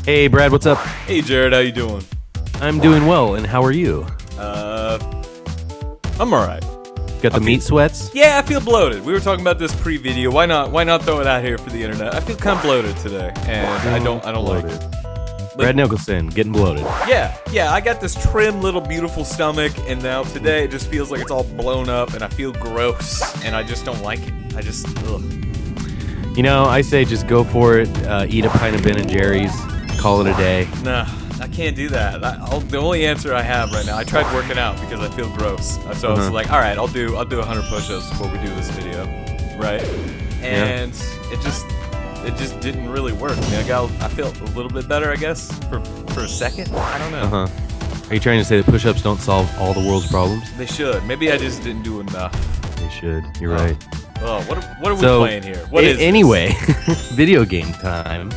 Hey, Brad, what's up? Hey, Jared, how you doing? I'm doing well, and how are you? I'm alright. Got the meat sweats? Yeah, I feel bloated. We were talking about this pre-video. Why not throw it out here for the internet? I feel kind of bloated today, and I don't like it. Brad Nicholson, getting bloated. Yeah, I got this trim little beautiful stomach, and now today it just feels like it's all blown up, and I feel gross, and I just don't like it. Ugh. You know, I say just go for it, eat a pint of Ben & Jerry's, call it a day. Nah, I can't do that. The only answer I have right now, I tried working out because I feel gross. So I was like, all right, I'll do 100 push-ups before we do this video, right? And it just didn't really work. I mean, I felt a little bit better, I guess, for a second. I don't know. Are you trying to say that push-ups don't solve all the world's problems? They should. Maybe I just didn't do enough. They should. You're right. Oh, what are we playing here? What is anyway, video game time.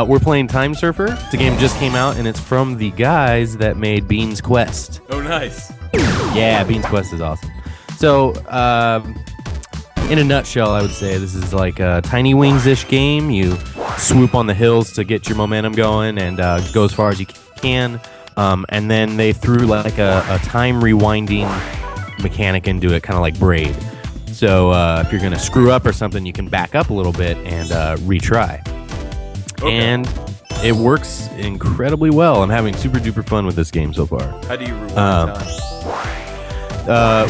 We're playing Time Surfer. The game just came out, and it's from the guys that made Bean's Quest. Oh, nice. Yeah, Bean's Quest is awesome. So, in a nutshell, I would say this is like a Tiny Wings-ish game. You swoop on the hills to get your momentum going and go as far as you can. And then they threw like a time rewinding mechanic into it, kind of like Braid. So if you're going to screw up or something, you can back up a little bit and retry. Okay. And it works incredibly well. I'm having super duper fun with this game so far. How do you rewind time?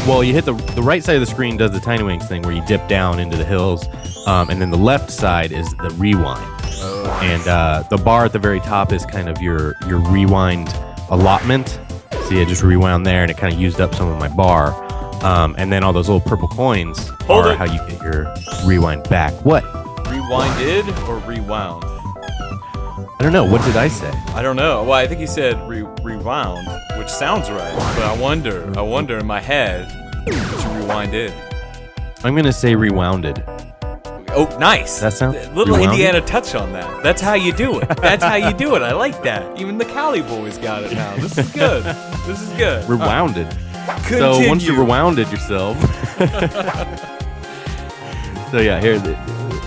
Well, you hit the right side of the screen does the Tiny Wings thing where you dip down into the hills, and then the left side is the rewind. Oh, and the bar at the very top is kind of your rewind allotment. So you just rewound there, and it kind of used up some of my bar. And then all those little purple coins are how you get your rewind back. What? Rewinded or rewound? I don't know. What did I say? I don't know. Well, I think he said rewound, which sounds right. But I wonder in my head, what you rewinded. I'm going to say rewounded. Oh, nice. That sounds little rewounded? Indiana touch on that. That's how you do it. That's how you do it. I like that. Even the Cali boys got it now. This is good. This is good. Rewounded. Continue. So once you rewounded yourself. So yeah, here,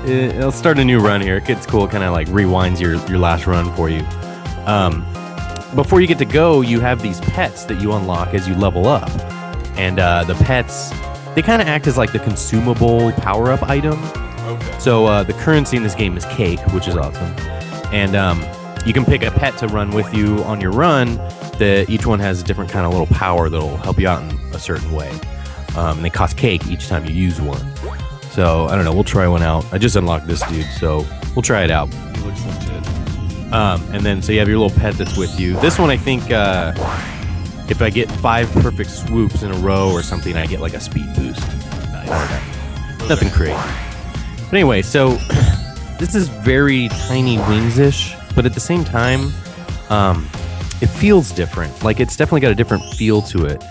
it'll start a new run here. It gets cool, kind of like rewinds your last run for you. Before you get to go, you have these pets that you unlock as you level up. And the pets, they kind of act as like the consumable power-up item. Okay. So the currency in this game is cake, which is awesome. And you can pick a pet to run with you on your run. Each one has a different kind of little power that'll help you out in a certain way. And they cost cake each time you use one. So, I don't know, we'll try one out. I just unlocked this dude, so we'll try it out. He looks legit. And then, so you have your little pet that's with you. This one, I think, if I get 5 perfect swoops in a row or something, I get like a speed boost. Nice. I don't know. Nothing crazy. But anyway, so this is very Tiny Wings-ish, but at the same time, it feels different. Like, it's definitely got a different feel to it.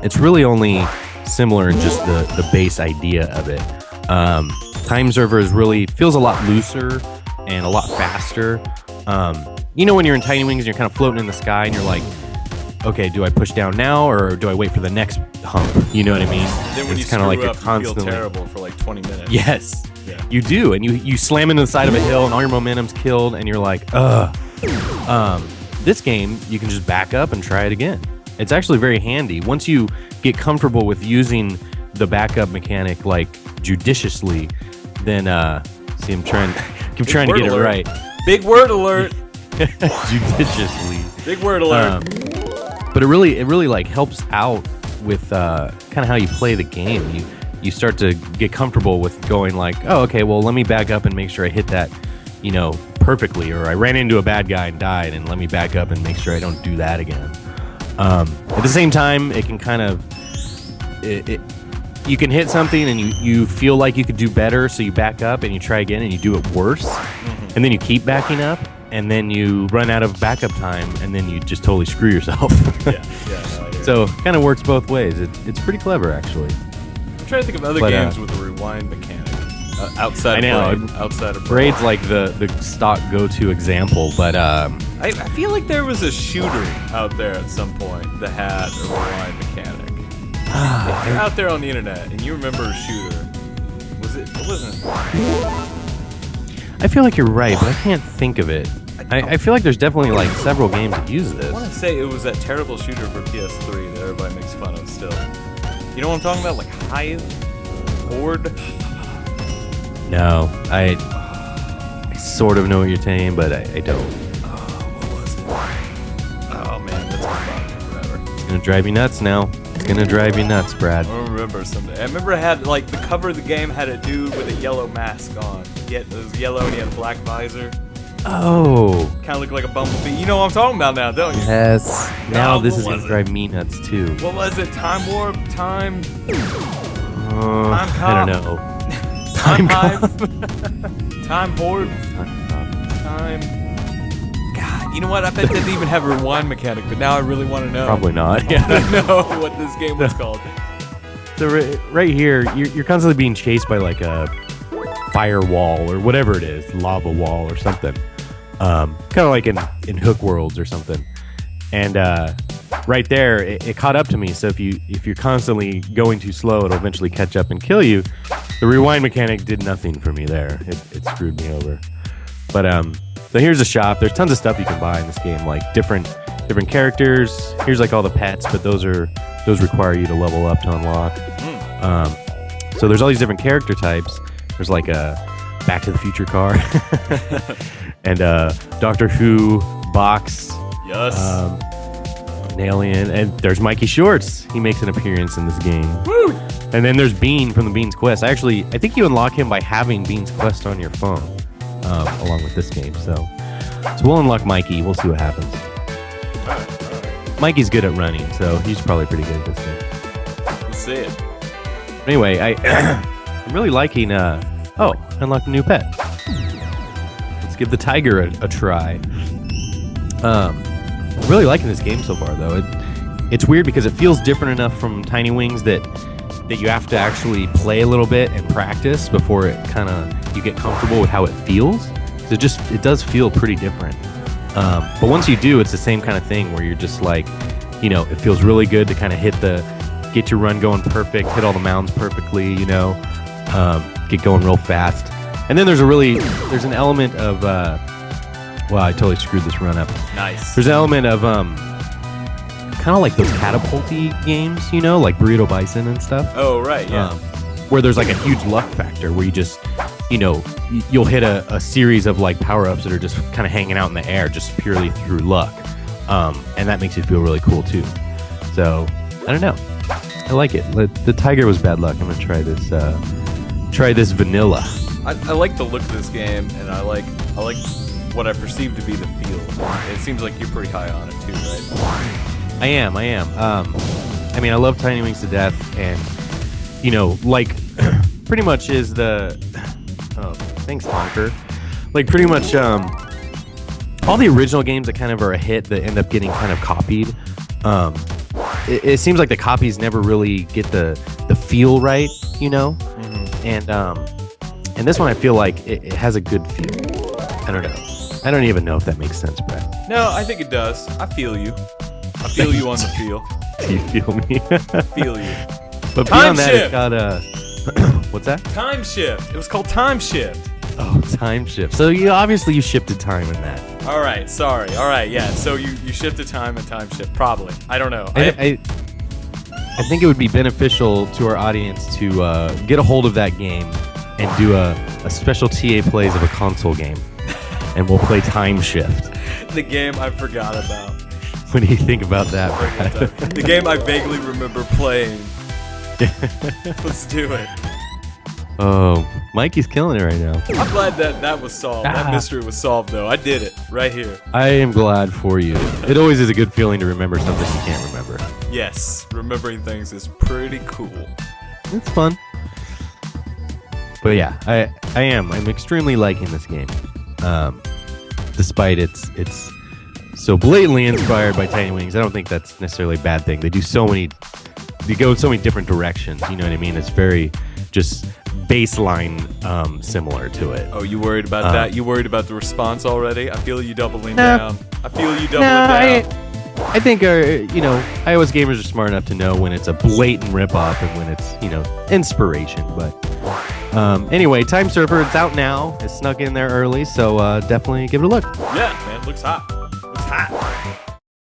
It's really only similar in just the base idea of it. Time Surfer feels a lot looser and a lot faster. You know when you're in Tiny Wings and you're kind of floating in the sky and you're like, okay, do I push down now or do I wait for the next hump? You know what I mean? Then when it's you kind of like up, constantly you feel terrible for like 20 minutes. Yes, yeah. You do, and you slam into the side of a hill and all your momentum's killed and you're like, ugh. This game, you can just back up and try it again. It's actually very handy. Once you get comfortable with using the backup mechanic like judiciously, then see, I'm trying to get it right. Big word alert. Judiciously. Big word alert. But it really like helps out with kind of how you play the game. You start to get comfortable with going like, oh, okay, well, let me back up and make sure I hit that, perfectly, or I ran into a bad guy and died, and let me back up and make sure I don't do that again. At the same time, it can kind of you can hit something and you feel like you could do better, so you back up and you try again and you do it worse, and then you keep backing up, and then you run out of backup time, and then you just totally screw yourself. Yeah. So kind of works both ways. It's pretty clever, actually. I'm trying to think of other games with a rewind mechanic. Outside of Braid's like the stock go-to example, but I feel like there was a shooter out there at some point that had a rewind mechanic. If you're out there on the internet and you remember a shooter, it wasn't. I feel like you're right, but I can't think of it. I feel like there's definitely like several games that use I this. want to say it was that terrible shooter for PS3 that everybody makes fun of still. You know what I'm talking about? Like Hive? Horde? No, I sort of know what you're saying, but I don't. What was it? Oh man, that's gonna bother me forever. It's gonna drive you nuts now. It's gonna drive you nuts, Brad. I'll remember someday. I remember it had, like, the cover of the game had a dude with a yellow mask on. It was yellow and he had a black visor. Oh. Kind of looked like a bumblebee. You know what I'm talking about now, don't you? Yes. Now this what is gonna was it? drive me nuts too. What was it? Time Warp? Time I don't know. Time Cop. Hive? Time Horde? Time... God, you know what? I bet they didn't even have a rewind mechanic, but now I really want to know. Probably not. I want to know what this game was called. So right here, you're constantly being chased by like a firewall or whatever it is, lava wall or something. Kind of like in Hook Worlds or something. And right there, it caught up to me. So if you're constantly going too slow, it'll eventually catch up and kill you. The rewind mechanic did nothing for me there. It screwed me over. But so here's a shop. There's tons of stuff you can buy in this game, like different characters. Here's like all the pets, but those require you to level up to unlock. So there's all these different character types. There's like a Back to the Future car and Doctor Who box. Yes. An alien, and there's Mikey Shorts. He makes an appearance in this game. Woo! And then there's Bean from the Bean's Quest. I think you unlock him by having Bean's Quest on your phone, along with this game. So we'll unlock Mikey. We'll see what happens. All right. Mikey's good at running, so he's probably pretty good at this game. Let's see it. Anyway, I'm really liking. Unlock a new pet. Let's give the tiger a try. I'm really liking this game so far, though. It's weird because it feels different enough from Tiny Wings that you have to actually play a little bit and practice before you get comfortable with how it feels. So it does feel pretty different. But once you do, it's the same kind of thing where you're just like, it feels really good to kind of get your run going perfect, hit all the mounds perfectly, get going real fast. And then there's an element of wow, I totally screwed this run up. Nice. There's an element of kind of like those catapulty games, like Burrito Bison and stuff. Oh, right, yeah. Where there's like a huge luck factor where you just, you'll hit a series of like power-ups that are just kind of hanging out in the air just purely through luck. And that makes it feel really cool too. So, I don't know. I like it. The tiger was bad luck. I'm going to try this vanilla. I like the look of this game, and I like what I perceive to be the feel. It seems like you're pretty high on it too, right? I am. I mean, I love Tiny Wings to death, and like pretty much is the thanks, Honker. Like pretty much all the original games that kind of are a hit that end up getting kind of copied. It seems like the copies never really get the feel right, Mm-hmm. And this one I feel like it has a good feel. I don't know. I don't even know if that makes sense, Brad. No, I think it does. I feel you. I feel you on the feel. Do you feel me? I feel you. But Time beyond that, shift. it's got what's that? Time Shift. It was called Time Shift. Oh, Time Shift. So you shifted time in that. All right, sorry. All right, yeah. So you shifted time and Time Shift, probably. I don't know. I think it would be beneficial to our audience to get a hold of that game and do a special TA plays of a console game, and we'll play Time Shift. The game I forgot about. What do you think about that, Brad? The game I vaguely remember playing. Let's do it. Oh, Mikey's killing it right now. I'm glad that was solved. That mystery was solved, though. I did it right here. I am glad for you. It always is a good feeling to remember something you can't remember. Yes, remembering things is pretty cool. It's fun. But yeah, I am. I'm extremely liking this game. Despite it's so blatantly inspired by Tiny Wings, I don't think that's necessarily a bad thing. They go in so many different directions, you know what I mean? It's very just baseline similar to it. Oh, you worried about that? You worried about the response already? I feel you doubling down. I feel you doubling down. I think iOS gamers are smart enough to know when it's a blatant ripoff and when it's inspiration. But Anyway, Time Surfer, it's out now. It snuck in there early, so definitely give it a look. Yeah, man, looks hot. Looks hot.